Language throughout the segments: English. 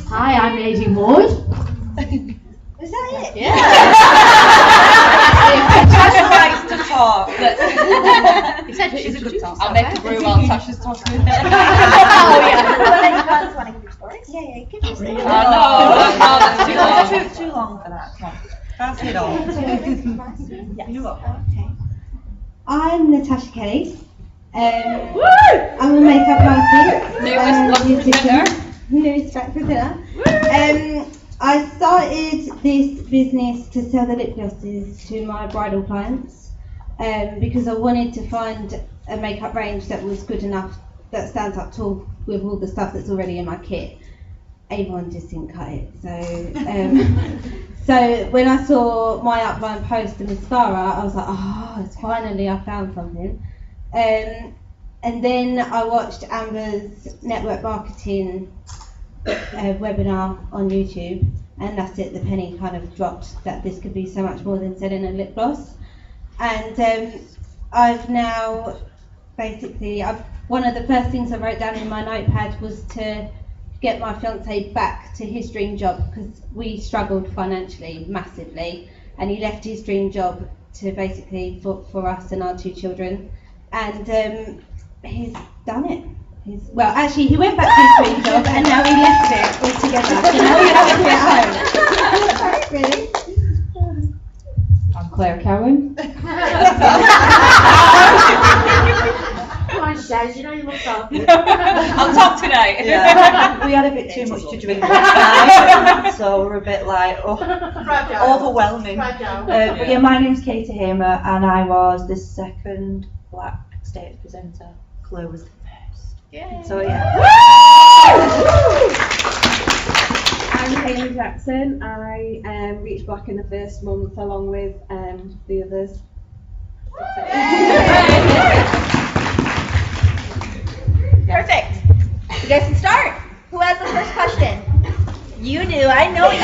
Hi, I'm Nadine Ward. Is that it? Yeah. Natasha likes to talk. She's a good talker. I'll make a brew while Tasha's talking. Oh yeah. Well, you guys want to give your stories? Yeah, you give your stories. No, that's too long. Too long for that. Come on. Pass it on. Yes. You what? Okay. I'm Natasha Kelly. I'm a makeup artist. Newest presenter. I started this business to sell the lip glosses to my bridal clients because I wanted to find a makeup range that was good enough, that stands up tall with all the stuff that's already in my kit. Avon just didn't cut it. So when I saw my upline post the mascara, I was like, oh, it's finally I found something. And then I watched Amber's network marketing webinar on YouTube, and that's it, the penny kind of dropped that this could be so much more than selling a lip gloss. And I've now basically, one of the first things I wrote down in my notepad was to get my fiance back to his dream job, because we struggled financially massively, and he left his dream job to basically for us and our 2 children, and he's done it. Well, actually, he went back to his dream job and now he left it altogether. So now we have to be at home. Really? I'm Claire Cowan. Come on, Shaz, you know you look so. I'll talk tonight. Yeah. We had a bit too much to drink last night, so we're a bit like, overwhelming. But yeah, my name's Katie Hamer, and I was the second black stage presenter. Claire was the first. Yeah. So yeah. I'm Hayley Jackson. I reached black in the first month along with the others. Perfect. You guys can start. Who has the first question? You do. I know you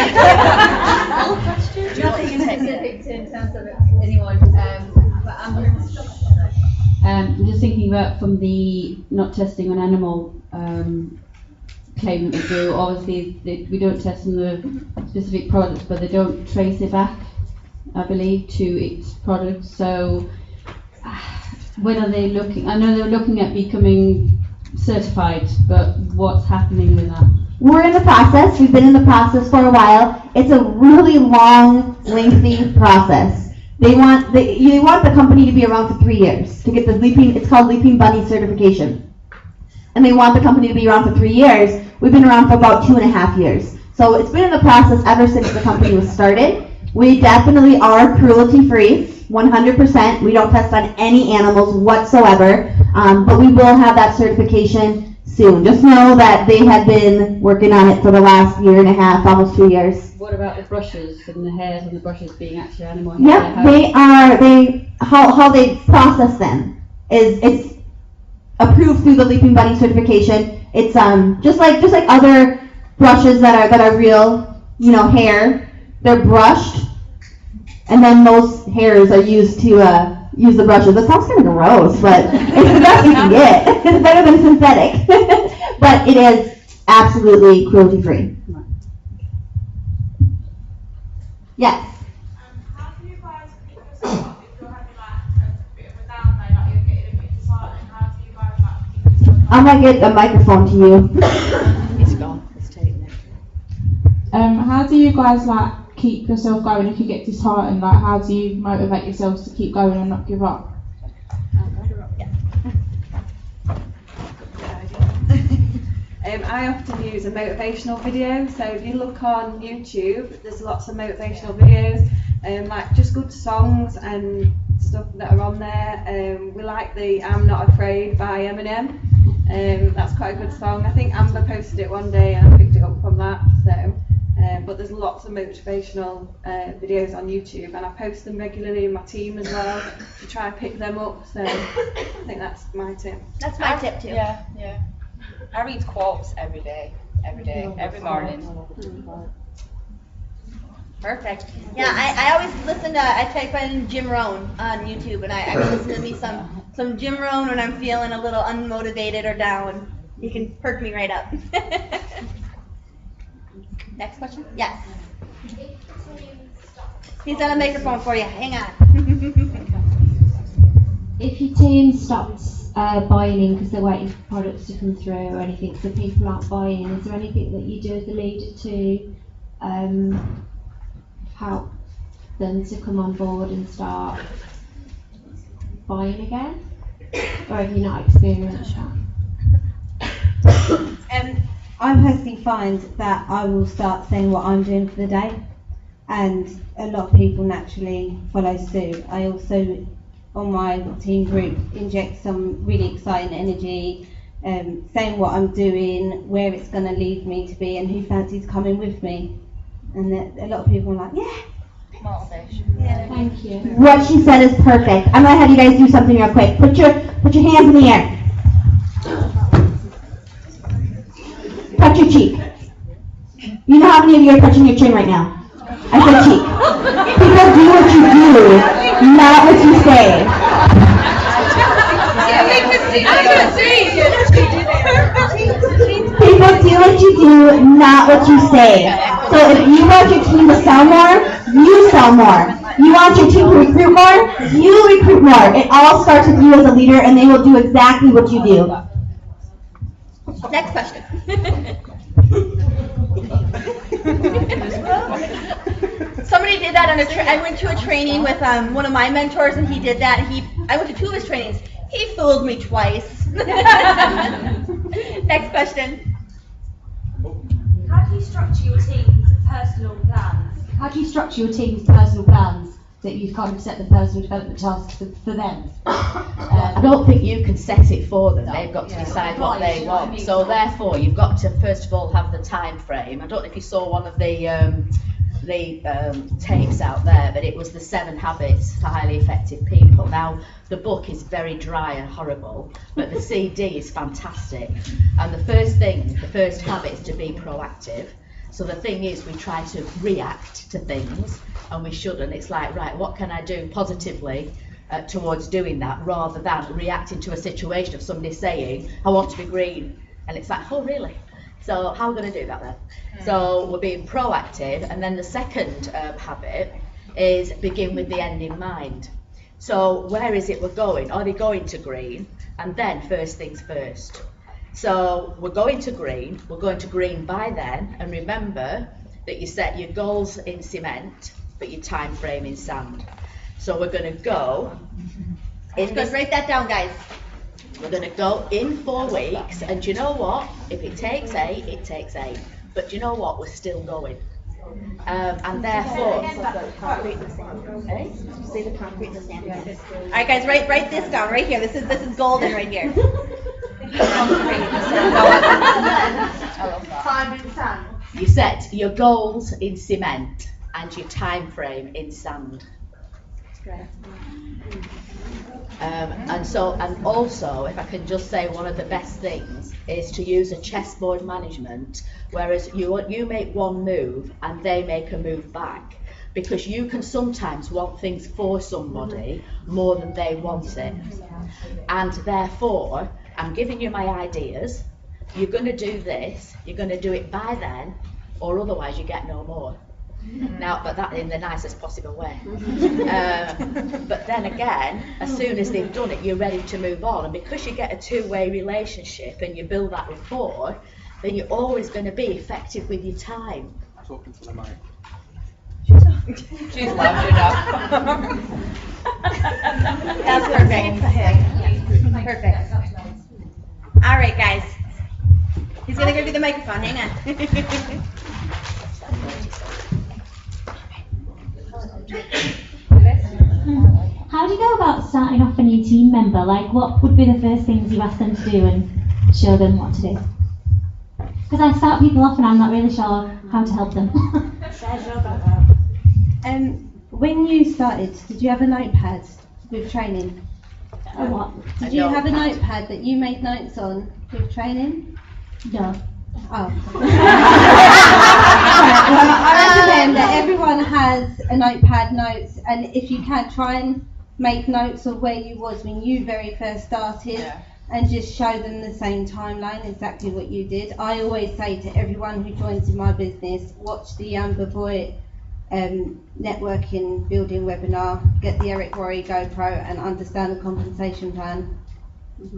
do. Nothing specific in terms of anyone, but I'm just thinking about from the not testing on animal claim that we do. Obviously, we don't test on the specific products, but they don't trace it back, I believe, to its products. So when are they looking? I know they're looking at becoming certified, but what's happening with that? We're in the process. We've been in the process for a while. It's a really long, lengthy process. You want the company to be around for 3 years to get the it's called Leaping Bunny certification. And they want the company to be around for 3 years. We've been around for about 2.5 years. So it's been in the process ever since the company was started. We definitely are cruelty-free, 100%. We don't test on any animals whatsoever, but we will have that certification soon. Just know that they have been working on it for the last 1.5 years, almost 2 years. What about the brushes and the hairs and the brushes being actually animal hair? Yep, how they process them is it's approved through the Leaping Bunny certification. It's just like other brushes that are real, hair. They're brushed, and then those hairs are used to use the brushes. That sounds kind of gross, but it's the best you can get. It's better than synthetic, but it is absolutely cruelty free. Yes. How do you guys pick yourself up if you're having like a bit of a down day, like you're getting a bit disheartened? How do you guys like keep yourself up? I'm gonna get a microphone to you. It's gone. It's taken it. How do you guys keep yourself going if you get disheartened? How do you motivate yourselves to keep going and not give up? I often use a motivational video. So if you look on YouTube, there's lots of motivational videos, like just good songs and stuff that are on there. We like the "I'm Not Afraid" by Eminem. That's quite a good song. I think Amber posted it one day and I picked it up from that. So, but there's lots of motivational videos on YouTube, and I post them regularly in my team as well to try and pick them up. So I think that's my tip. That's my tip too. Yeah. I read quotes every morning. Perfect. Yeah, I always listen to, I type in Jim Rohn on YouTube, and I listen to me some Jim Rohn when I'm feeling a little unmotivated or down. You can perk me right up. Next question? Yes. He's got a microphone for you. Hang on. If your team stops buying in because they're waiting for products to come through or anything, so people aren't buying, is there anything that you do as a leader to help them to come on board and start buying again? Or have you not experienced that? I personally find that I will start saying what I'm doing for the day, and a lot of people naturally follow suit. I also, on my team group, inject some really exciting energy, saying what I'm doing, where it's going to lead me to be, and who fancies coming with me. And a lot of people are like, yeah. Motivation. Yeah. Thank you. What she said is perfect. I'm gonna have you guys do something real quick. Put your hands in the air. Touch your cheek. You know how many of you are touching your chin right now? I said cheek. People do what you do, not what you say. People do what you do, not what you say. So if you want your team to sell more, you sell more. You want your team to recruit more, you recruit more. It all starts with you as a leader, and they will do exactly what you do. Next question. Somebody did that on I went to a training with one of my mentors, and he did that. I went to 2 of his trainings. He fooled me twice. Next question. How do you structure your team's personal plans? How do you structure your team's personal plans that you've kind of set the personal development tasks for them? I don't think you can set it for them. They've got to decide what they want. So therefore, you've got to first of all have the time frame. I don't know if you saw one of the tapes out there, but it was the 7 habits for highly effective people. Now, the book is very dry and horrible, but the CD is fantastic. And the first habit is to be proactive. So the thing is, we try to react to things, and we shouldn't. It's like, right, what can I do positively towards doing that, rather than reacting to a situation of somebody saying, I want to be green. And it's like, oh, really? So how are we going to do that then? So we're being proactive, and then the second habit is begin with the end in mind. So where is it we're going? Are they going to green? And then first things first. So we're going to green by then, and remember that you set your goals in cement, but your time frame in sand. So we're going to go. Write that down, guys. We're going to go in 4 weeks, and do you know what? If it takes 8, it takes 8. But do you know what? We're still going. And therefore, see the concrete in the sand. All right, guys, write this down right here. This is golden right here. You set your goals in cement and your time frame in sand. And also, if I can just say, one of the best things is to use a chessboard management, whereas you make one move and they make a move back, because you can sometimes want things for somebody more than they want it. And therefore, I'm giving you my ideas. You're going to do this, you're going to do it by then, or otherwise you get no more. Now, but that in the nicest possible way. But then again, as soon as they've done it, you're ready to move on. And because you get a 2-way relationship and you build that rapport, then you're always going to be effective with your time. Talking to the mic. She's loud enough. That's perfect. Perfect. All right, guys. He's going to give you the microphone. Hang on. How do you go about starting off a new team member? Like, what would be the first things you ask them to do and show them what to do? Because I start people off and I'm not really sure how to help them. When you started, did you have a notepad with training? What? Did you have a notepad that you made notes on with training? No. Oh. Well, I recommend that everyone has a notepad, notes, and if you can, try and make notes of where you was when you very first started. and just show them the same timeline, exactly what you did. I always say to everyone who joins in my business, watch the Amber Voight networking building webinar, get the Eric Worre GoPro and understand the compensation plan,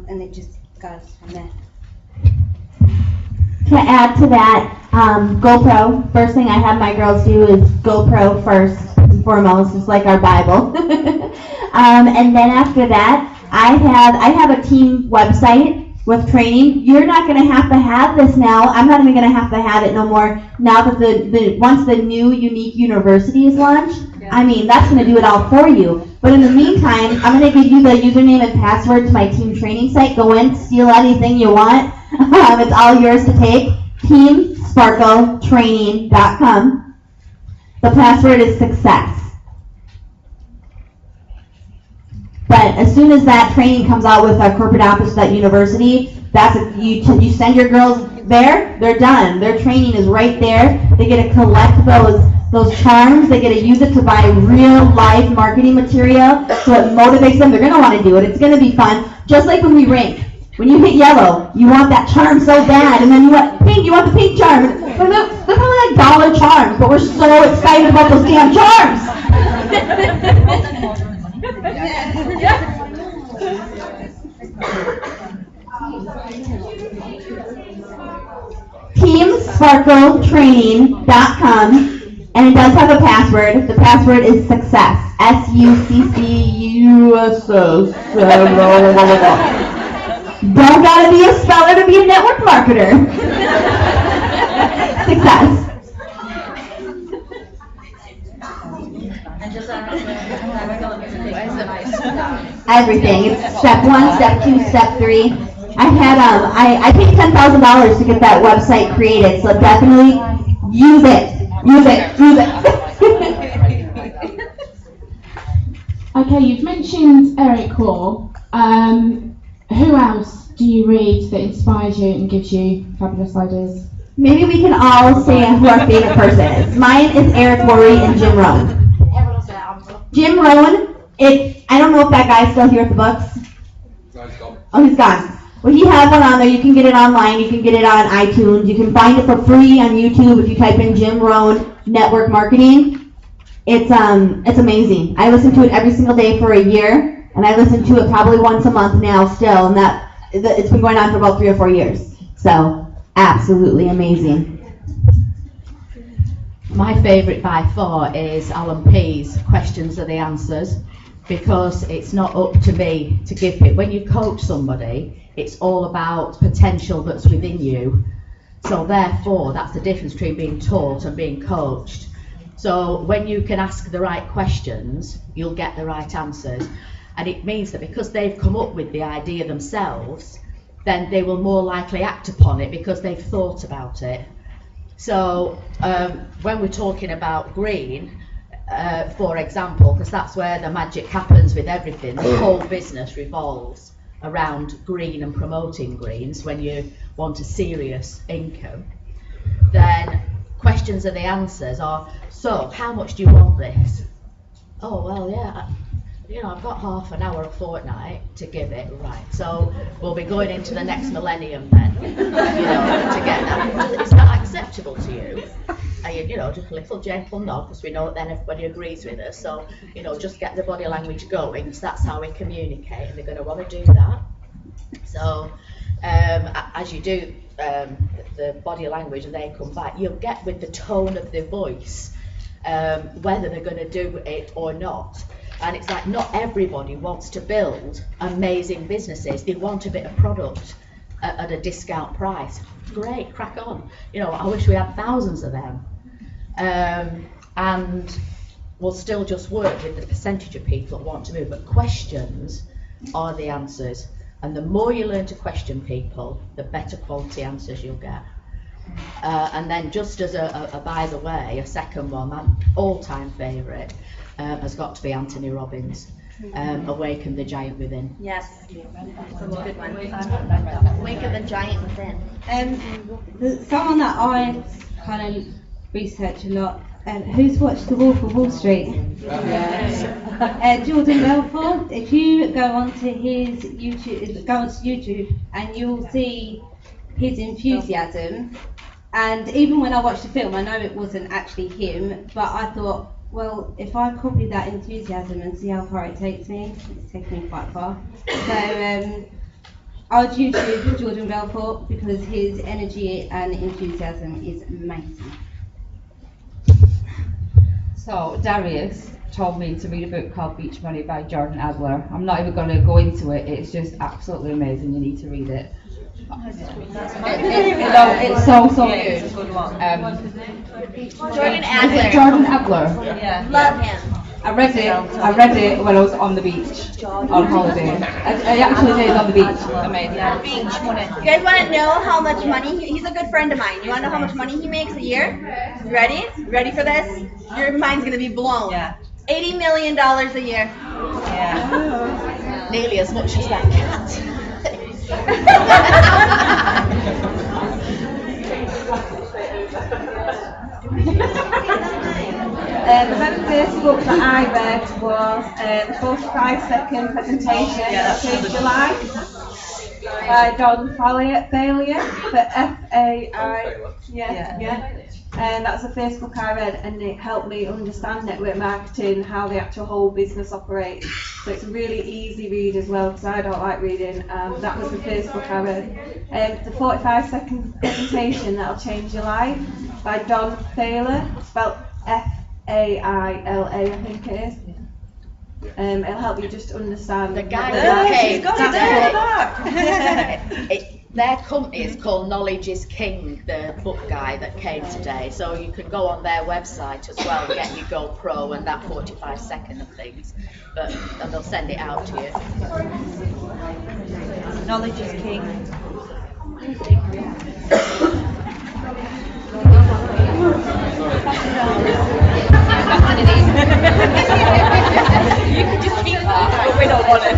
and it just goes from there. To add to that, GoPro, first thing I have my girls do is GoPro first and foremost, it's like our Bible. And then after that, I have a team website with training. You're not going to have this now. I'm not even going to have it no more now that once the new unique university is launched. I mean, that's going to do it all for you. But in the meantime, I'm going to give you the username and password to my team training site. Go in, steal anything you want. It's all yours to take. TeamSparkleTraining.com. The password is success. But as soon as that training comes out with our corporate office at university, you send your girls there, they're done. Their training is right there. They get to collect those charms. They get to use it to buy real life marketing material, so it motivates them. They're going to want to do it. It's going to be fun. Just like when we rank. When you hit yellow, you want that charm so bad, and then you want pink, you want the pink charm. They're only like dollar charms, but we're so excited about those damn charms. TeamSparkleTraining.com, and it does have a password. The password is success. SUCCUSS. Don't gotta be a speller to be a network marketer. Success. Everything. It's step 1, step 2, step 3. I paid $10,000 to get that website created, so definitely use it. Use it. Use it. Okay, you've mentioned Eric Worre. Who else do you read that inspires you and gives you fabulous ideas? Maybe we can all say who our favorite person is. Mine is Eric Worre and Jim Rohn. Jim Rohn, I don't know if that guy's still here at the books. Oh, he's gone. Well, he has one on there. You can get it online. You can get it on iTunes. You can find it for free on YouTube if you type in Jim Rohn Network Marketing. It's amazing. I listen to it every single day for a year. And I listen to it probably once a month now still, and it's been going on for about 3 or 4 years. So, absolutely amazing. My favourite by far is Alan P's Questions Are the Answers, because it's not up to me to give it. When you coach somebody, it's all about potential that's within you. So therefore, that's the difference between being taught and being coached. So when you can ask the right questions, you'll get the right answers. And it means that because they've come up with the idea themselves, then they will more likely act upon it because they've thought about it. So when we're talking about green, for example, because that's where the magic happens with everything, the whole business revolves around green and promoting greens when you want a serious income, then questions are the answers are, so how much do you want this? Oh, well, yeah. I've got half an hour a fortnight to give it, right, so we'll be going into the next millennium then, to get that. Well, it's not acceptable to you. And just a little gentle nod, because we know that then everybody agrees with us, so, just get the body language going, because that's how we communicate, and they're going to want to do that. So, as you do the body language and they come back, you'll get with the tone of their voice, whether they're going to do it or not. And it's like not everybody wants to build amazing businesses. They want a bit of product at a discount price. Great, crack on. I wish we had thousands of them. And we'll still just work with the percentage of people that want to move. But questions are the answers. And the more you learn to question people, the better quality answers you'll get. And then just as a by the way, a second one, my all-time favourite, has got to be Anthony Robbins, Awaken the Giant Within. Yes, that's a good one. Awaken the Giant Within. Someone that I kind of research a lot. Who's watched The Wolf of Wall Street? Jordan Belfort. If you go onto his YouTube, and you'll see his enthusiasm. And even when I watched the film, I know it wasn't actually him, but I thought, well, if I copy that enthusiasm and see how far it takes me, it's taken me quite far. So I would YouTube Jordan Belfort because his energy and enthusiasm is amazing. So Darius told me to read a book called Beach Money by Jordan Adler. I'm not even going to go into it. It's just absolutely amazing. You need to read it. It's so good. It's a good one. Jordan Adler. Is it Jordan Adler? Yeah. Love him. I read it when I was on the beach on holiday. I actually did on the beach. Amazing. Beach money. You guys want to know how much money? He's a good friend of mine. You want to know how much money he makes a year? Ready? Ready for this? Your mind's gonna be blown. Yeah. $80 million a year. Yeah. Nearly as much as that cat. The very first book that I read was the 45-second presentation that changed your life by Don Failure for F-A-I. And that's the first book I read, and it helped me understand network marketing, how the actual whole business operates. So it's a really easy read as well, because I don't like reading. That was the first book I read. The 45-second presentation that'll change your life by Don Failure, spelled F-A-I-L-A, I think it is. It'll help you just understand. The guy that came, That's their company is called Knowledge is King, the book guy that came today. So you can go on their website as well and get your GoPro and that 45-second of things. And they'll send it out to you. Knowledge is king. You can just keep that, but we don't want it.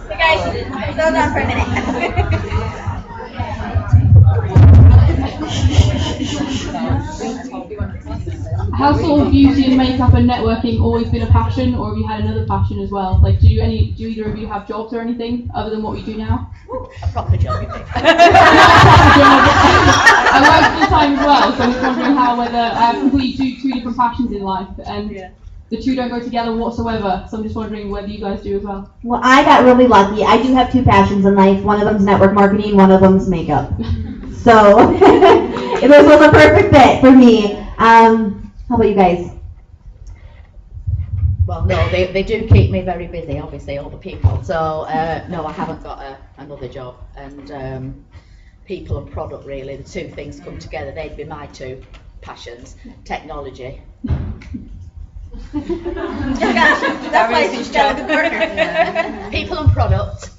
Hey guys, hold on for a minute. Has sort of beauty and makeup and networking always been a passion, or have you had another passion as well? Like, do either of you have jobs or anything other than what you do now? A proper job, you think? I work full time as well, so I'm just wondering whether I have completely two different passions in life, and the two don't go together whatsoever. So I'm just wondering whether you guys do as well. Well, I got really lucky. I do have two passions in life. One of them's network marketing, one of them's makeup. So this was a perfect fit for me. How about you guys? Well, no, they do keep me very busy, obviously, all the people. So, no, I haven't got another job. And people and product, really, the two things come together. They'd be my two passions. Technology. That's why she's got a good partner. People and product.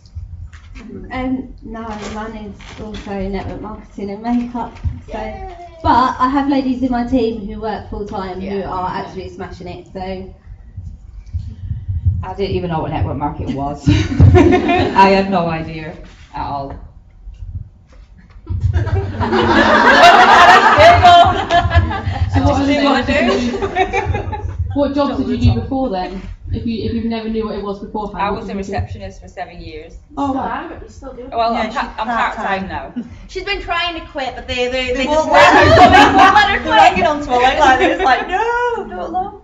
No, mine is also network marketing and makeup. So, but I have ladies in my team who work full time who are absolutely smashing it. So I didn't even know what network marketing was. I had no idea at all. What jobs did you do before then? If you never knew what it was beforehand? I was a receptionist for 7 years. Oh wow. Well, I'm part-time now. She's been trying to quit, but they just won't let her quit. Hanging on to her leg like this, like, no, not long.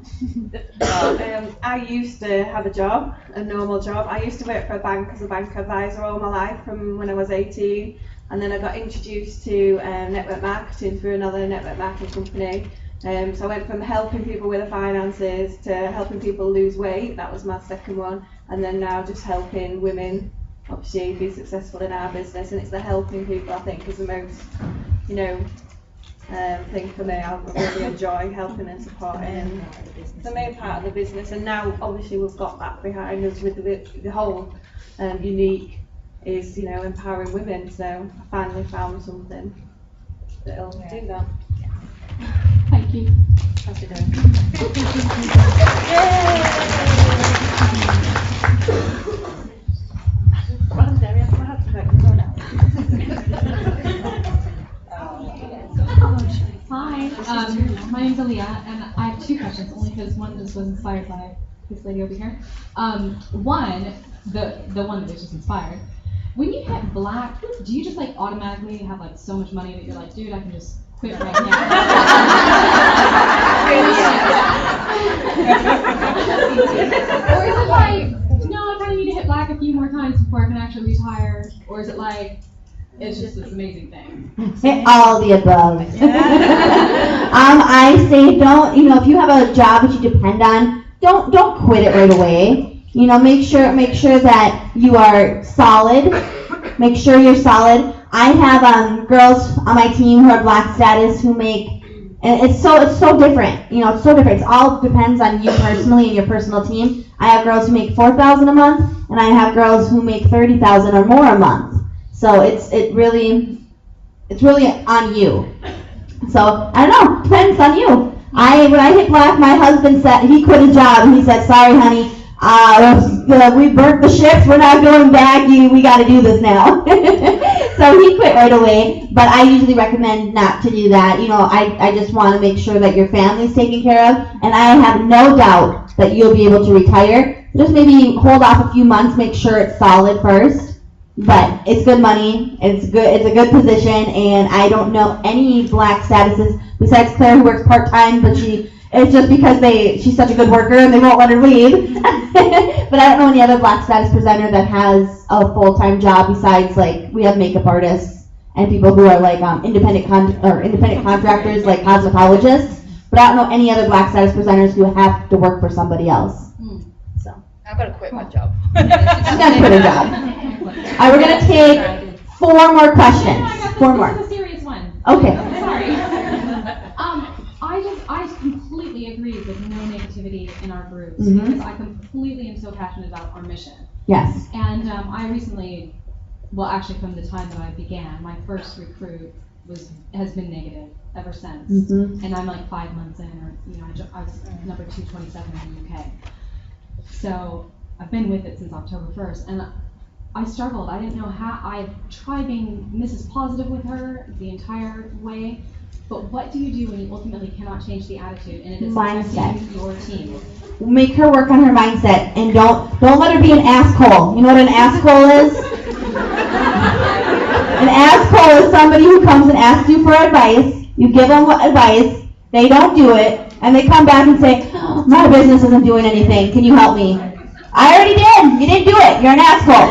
I used to have a job, a normal job. I used to work for a bank as a bank advisor all my life from when I was 18, and then I got introduced to network marketing through another network marketing company. So I went from helping people with their finances to helping people lose weight. That was my second one, and then now just helping women obviously be successful in our business. And it's the helping people I think is the most, thing for me. I really enjoy helping and supporting, and the main part of the business. And now obviously we've got that behind us with the whole unique is empowering women. So I finally found something that'll do that. Thank you. How's it going? Yay! My name's Aaliyah, and I have two questions, only because one just was inspired by this lady over here. One, the one that was just inspired. When you hit black, do you just like automatically have like so much money that you're like, dude, I can just quit right now? Or is it like, no, I kind of need to hit black a few more times before I can actually retire? Or is it like, it's just this amazing thing? All the above. I say don't, if you have a job that you depend on, don't quit it right away. Make sure that you are solid. Make sure you're solid. I have girls on my team who are black status who make, and it's so different. It's so different. It all depends on you personally and your personal team. I have girls who make $4,000 a month, and I have girls who make $30,000 or more a month. So it's really on you. So I don't know, depends on you. When I hit black, my husband said he quit a job and he said, "Sorry, honey, we burnt the ships. We're not going back. We got to do this now." So he quit right away. But I usually recommend not to do that. I just want to make sure that your family's taken care of, and I have no doubt that you'll be able to retire. Just maybe hold off a few months, make sure it's solid first. But it's good money, it's a good position, and I don't know any black statuses besides Claire, who works part-time, but it's just because she's such a good worker and they won't let her leave. But I don't know any other black status presenter that has a full-time job besides, like, we have makeup artists and people who are like independent contractors, like cosmetologists, but I don't know any other black status presenters who have to work for somebody else. So I've got to quit my job. She's got to quit her job. All right, we're going to take 4 more questions. 4 more. This is a serious one. Okay. Sorry. I completely agree with no negativity in our groups because I completely am so passionate about our mission. Yes. And I recently, actually from the time that I began, my first recruit has been negative ever since. And I'm like 5 months in, or I was number 227 in the UK. So I've been with it since October 1st, and I struggled. I didn't know how. I tried being Mrs. Positive with her the entire way, but what do you do when you ultimately cannot change the attitude and it is affecting your team? Make her work on her mindset, and don't let her be an asshole. You know what an asshole is? An asshole is somebody who comes and asks you for advice. You give them advice, they don't do it, and they come back and say, "Oh, my business isn't doing anything. Can you help me?" I already did. You didn't do it. You're an asshole.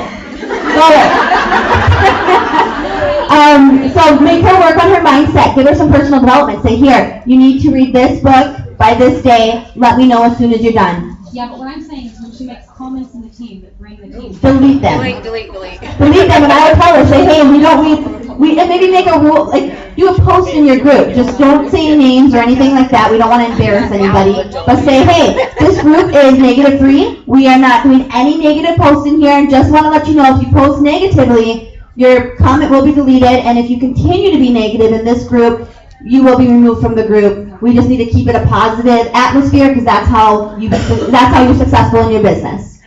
So make her work on her mindset. Give her some personal development. Say, "Here, you need to read this book by this day. Let me know as soon as you're done." Yeah, but what I'm saying is when she makes comments in the team that bring the team. Delete them. Delete. Delete them, and I would tell her, say, "Hey, we and maybe make a rule, like do a post in your group. Just don't say names or anything like that. We don't want to embarrass anybody. But say, hey, this group is -3. We are not doing any negative posts in here, and just want to let you know if you post negatively, your comment will be deleted, and if you continue to be negative in this group, you will be removed from the group. We just need to keep it a positive atmosphere because that's how you're successful in your business."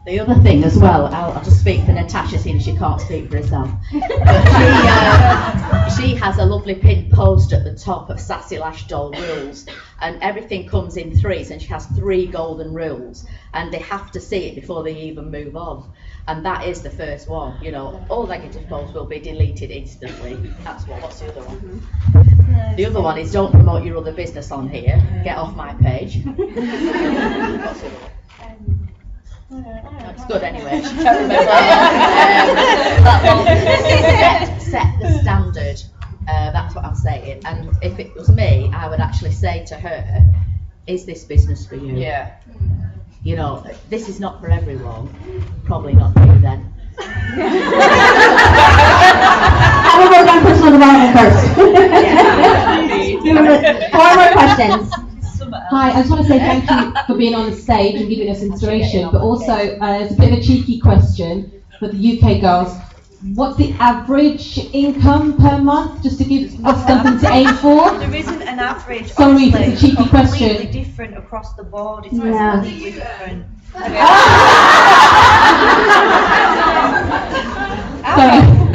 The other thing as well, I'll just speak for Natasha, seeing as she can't speak for herself. But she has a lovely pinned post at the top of Sassy Lash Doll rules, and everything comes in 3s, and she has 3 golden rules, and they have to see it before they even move on. And that is the first one. All negative posts will be deleted instantly. That's one. What's the other one? The other one is don't promote your other business on here. Get off my page. What's the other one? It's good anyway. She can't remember. That one. Set the standard. That's what I'm saying. And if it was me, I would actually say to her, "Is this business for you?" Yeah. This is not for everyone. Probably not for you then. I will work on personal development first. 4 more questions. Hi, I just want to say thank you for being on the stage and giving us inspiration, but also it's a bit of a cheeky question for the UK girls. What's the average income per month, just to give us something to aim for? There isn't an average. Sorry, it's a cheeky question. Completely different across the board. It's completely different.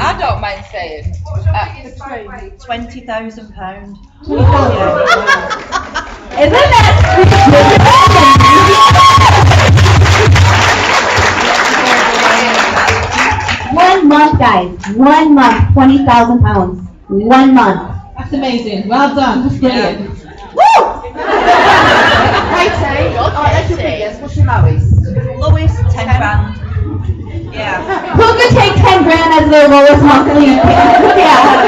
I don't mind saying. £20,000. Isn't that stupid? 1 month, guys. 1 month, 20,000 pounds. 1 month. That's amazing. Well done. That's brilliant. Woo! What's your lowest? Lowest, 10 grand. Yeah. Who could take 10 grand as their lowest monthly? Yeah.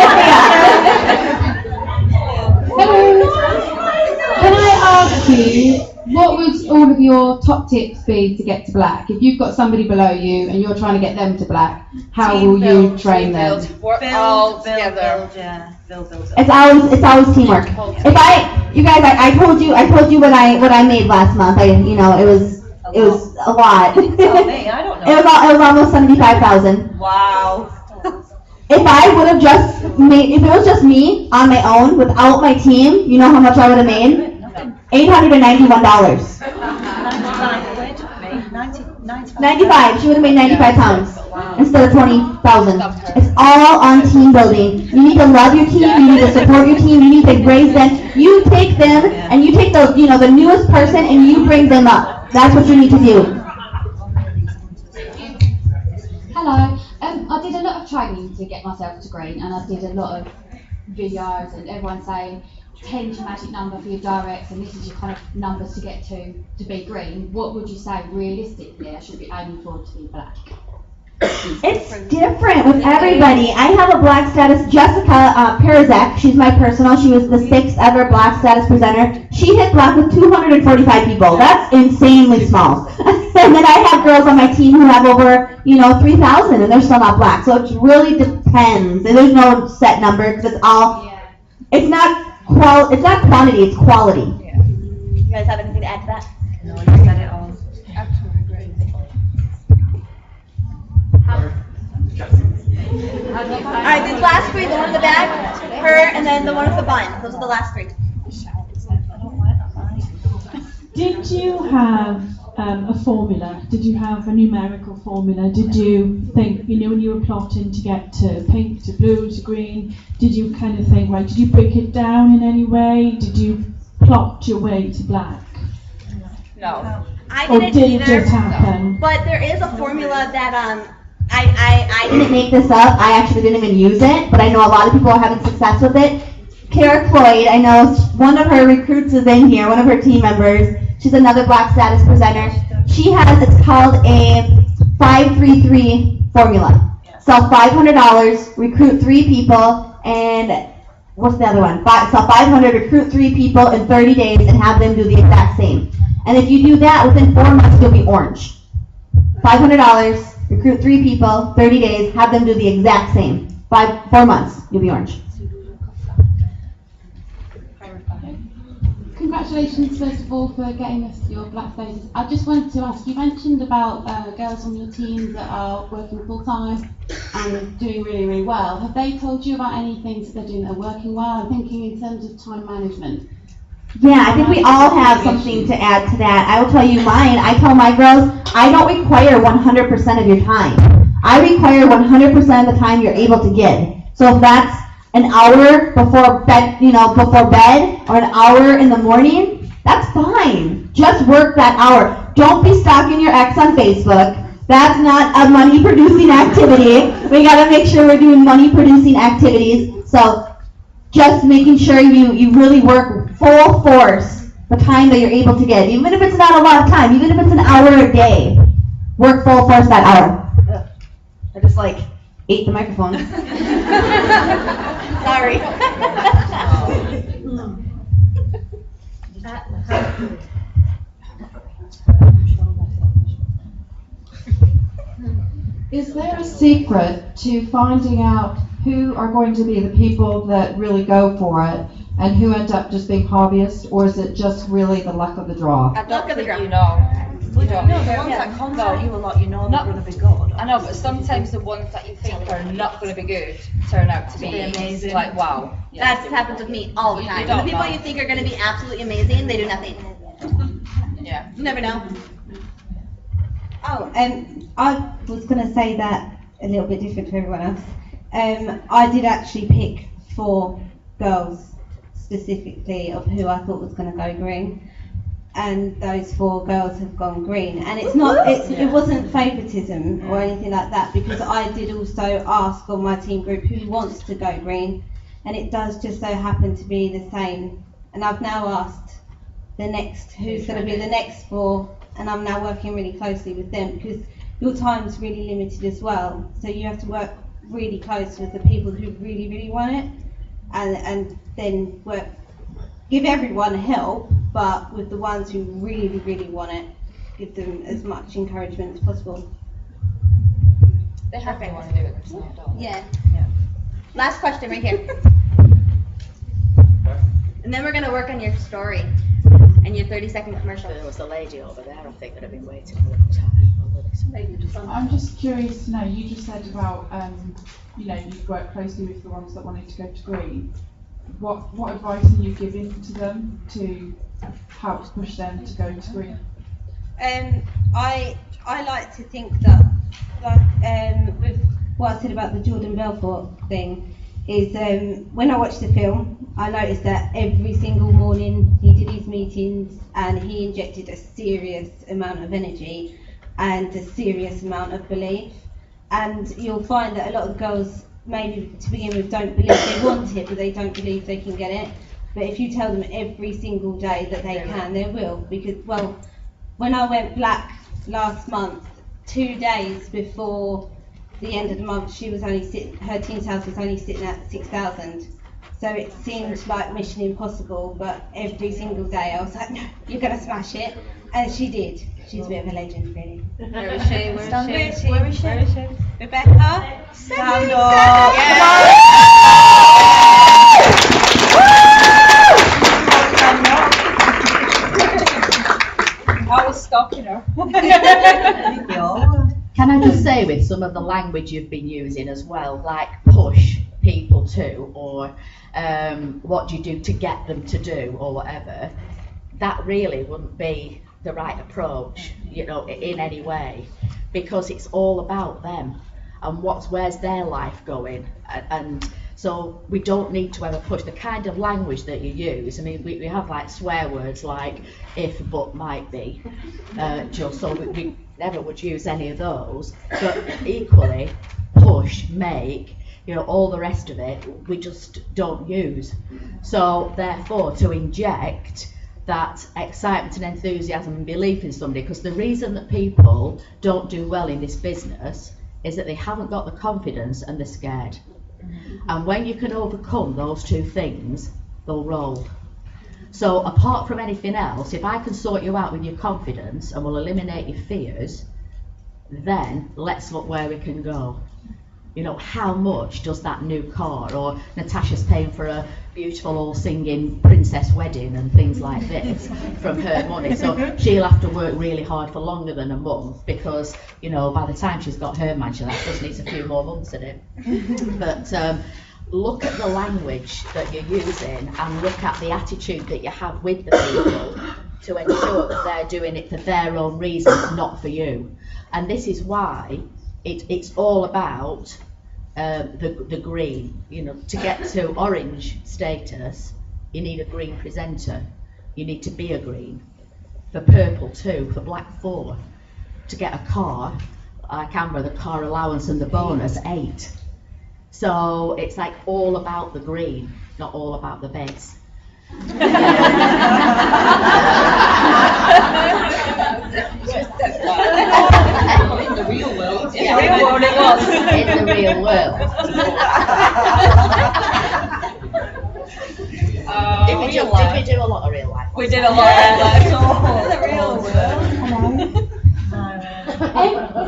Can I ask you, what would all of your top tips be to get to black? If you've got somebody below you and you're trying to get them to black, how will you train them? We're all together. Build. It's always teamwork. You guys, I told you what I made last month. It was a lot. Tell me, I don't know. It was almost 75,000. Wow. If I would have if it was just me on my own without my team, you know how much I would have made? $891. 95. She would have made 95 pounds instead of 20,000. It's all on team building. You need to love your team. You need to support your team. You need to raise them. You take them and you take the newest person and you bring them up. That's what you need to do. Hello. I did a lot of training to get myself to green, and I did a lot of videos, and everyone saying 10's your magic number for your directs, and this is your kind of numbers to get to be green. What would you say realistically I should be aiming for to be black? It's different with everybody. I have a black status, Jessica Perzak. She's my personal. She was the 6th ever black status presenter. She hit black with 245 people. That's insanely small. And then I have girls on my team who have over, 3,000, and they're still not black. So it really depends. And there's no set number because it's all. It's not quantity. It's quality. You guys have anything to add to that? No, you said it all. Absolutely great. Alright, these last three, the one in the back, her, and then the one with the bun. Those are the last three. Did you have a formula? Did you have a numerical formula? Did you think, when you were plotting to get to pink, to blue, to green, did you kind of think, right, did you break it down in any way? Did you plot your way to black? No. I Or didn't did either, it just happen? but there is a formula that I didn't make this up. I actually didn't even use it, but I know a lot of people are having success with it. Kara Cloyd, I know one of her recruits is in here, one of her team members. She's another black status presenter. She has, it's called a 5-3-3 formula. So $500, recruit 3 people, and what's the other one? So 500, recruit 3 people in 30 days and have them do the exact same. And if you do that, within 4 months, you'll be orange. $500, recruit 3 people, 30 days, have them do the exact same. 4 months, you'll be orange. Congratulations, first of all, for getting us your black status. I just wanted to ask, you mentioned about girls on your team that are working full-time and doing really, really well. Have they told you about any things that they're doing that are working well? I'm thinking in terms of time management. Yeah, I think we all have something to add to that. I will tell you mine. I tell my girls, I don't require 100% of your time. I require 100% of the time you're able to give. So if that's an hour before bed, or an hour in the morning, that's fine. Just work that hour. Don't be stalking your ex on Facebook. That's not a money-producing activity. We gotta make sure we're doing money-producing activities. So just making sure you really work full force the time that you're able to get. Even if it's not a lot of time, even if it's an hour a day, work full force that hour. I just ate the microphone. Sorry. Is there a secret to finding out who are going to be the people that really go for it and who end up just being hobbyists, or is it just really the luck of the draw? Luck of the draw. You know. The ones that contact you a lot, they're going to be good. I know, but sometimes the ones that you think are not going to be good turn out to be amazing. Like, wow. Yeah. That happens with me all the time. The people you think are going to be absolutely amazing, they do nothing. Yeah. You never know. Oh, I was going to say that a little bit different to everyone else. I did actually pick 4 girls specifically of who I thought was going to go green, and those 4 girls have gone green. And it wasn't favouritism or anything like that, because I did also ask on my team group who wants to go green, and it does just so happen to be the same. And I've now asked who's going to be the next 4, and I'm now working really closely with them, because your time's really limited as well, so you have to work really close with the people who really, really want it, and then give everyone help, but with the ones who really, really want it, give them as much encouragement as possible. They have to want to do it themselves, don't they? Yeah. Last question right here. And then we're going to work on your story and your 30-second commercial. There was a lady over there, I think, that had been waiting for a long time. I'm just curious to know, you just said about, you'd work closely with the ones that wanted to go to green. What advice are you giving to them to help push them to go to green? I like to think that, with what I said about the Jordan Belfort thing, is when I watched the film, I noticed that every single morning he did his meetings and he injected a serious amount of energy and a serious amount of belief. And you'll find that a lot of girls, maybe to begin with, don't believe they want it, but they don't believe they can get it. But if you tell them every single day that they can, they will. Because, when I went black last month, 2 days before the end of the month, she was only her team sales was only sitting at 6,000. So it seemed like mission impossible, but every single day I was like, no, you're going to smash it. And she did. She's a bit of a legend, really. Where is she? Where is she? Rebecca? Stand up. I was stalking her. Can I just say, with some of the language you've been using as well, like push people to, or what do you do to get them to do, or whatever, that really wouldn't be the right approach, in any way, because it's all about them and where's their life going, and so we don't need to ever push the kind of language that you use. I mean, we have like swear words like if, but, might be, just so we never would use any of those, but equally push, make, all the rest of it we just don't use. So therefore, to inject that excitement and enthusiasm and belief in somebody, because the reason that people don't do well in this business is that they haven't got the confidence and they're scared. And when you can overcome those 2 things, they'll roll. So apart from anything else, if I can sort you out with your confidence and will eliminate your fears, then let's look where we can go. How much does that new car, or Natasha's paying for a beautiful all singing princess wedding and things like this from her money, so she'll have to work really hard for longer than a month, because by the time she's got her mansion, that just needs a few more months in it. But look at the language that you're using and look at the attitude that you have with the people to ensure that they're doing it for their own reasons, not for you. And this is why it's all about the green. To get to orange status, you need a green presenter. You need to be a green. For purple 2, for black 4. To get a car, like Amber, the car allowance and the bonus 8. So it's like all about the green, not all about the base. In the real world. In the real world it was. In the real world. Did we do a lot of real life? We did a lot of real life. In the real world.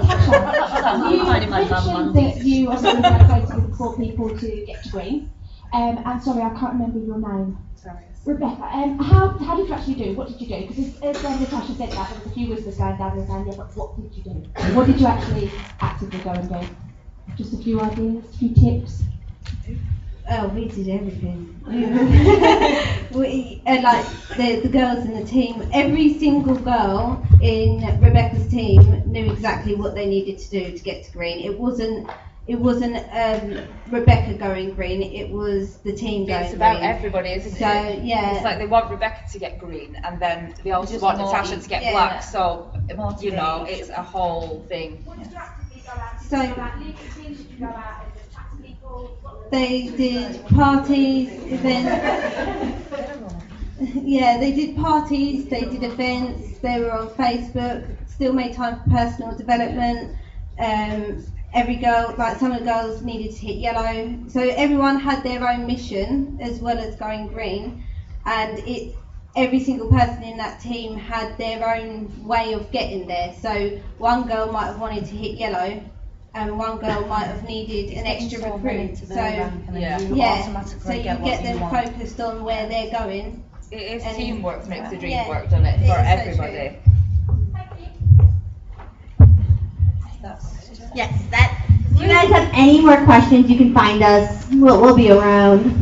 Natasha, you mentioned that you obviously had closely with 4 people to get to green. And sorry, I can't remember your name. Sorry. Rebecca, how did you actually do? What did you do? Because as Natasha said that, there was a few whispers going down and saying, yeah, but what did you do? What did you actually actively go and do? Just a few ideas, a few tips? Oh, we did everything. Like the girls in the team, every single girl in Rebecca's team knew exactly what they needed to do to get to green. It it wasn't Rebecca going green, it was the team going green. It's about everybody, isn't it? So, yeah. It's like they want Rebecca to get green, and then they also want Natasha to get black, so, you know, it's a whole thing. So, they did parties, they did parties, they did events, they were on Facebook, still made time for personal development. Every girl, like some of the girls needed to hit yellow, so everyone had their own mission as well as going green, and every single person in that team had their own way of getting there. So one girl might have wanted to hit yellow, and one girl might have needed an extra recruit. So so you get them focused on where they're going. It is teamwork makes the dream work, doesn't it? For everybody. Yes, if you guys have any more questions, you can find us. We'll be around.